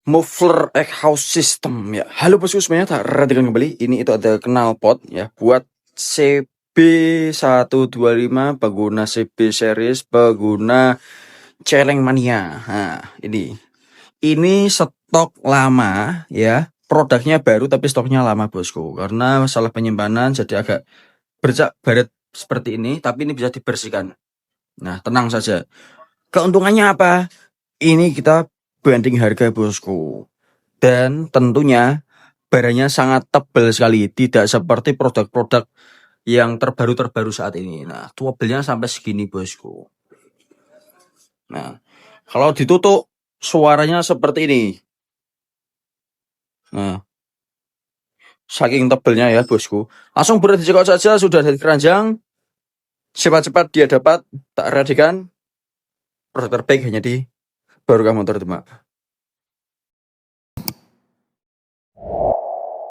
muffler exhaust system ya. Halo bosku semuanya, tak perhatikan kembali. Ini itu ada knalpot ya buat CB125 pengguna CB series, pengguna celeng mania. Nah, ini stok lama ya. Produknya baru tapi stoknya lama bosku. Karena masalah penyimpanan jadi agak bercak baret seperti ini, tapi ini bisa dibersihkan. Nah, tenang saja. Keuntungannya apa? Ini kita banding harga bosku. Dan tentunya barangnya sangat tebal sekali, tidak seperti produk-produk yang terbaru saat ini. Nah, tuabelnya sampai segini bosku. Nah, kalau ditutup suaranya seperti ini. Nah, saking tebelnya ya bosku. Langsung berhenti saja, sudah dari keranjang. Cepat-cepat dia dapat, tak radikan. Produk terbaik hanya di Barokah Motor Demak.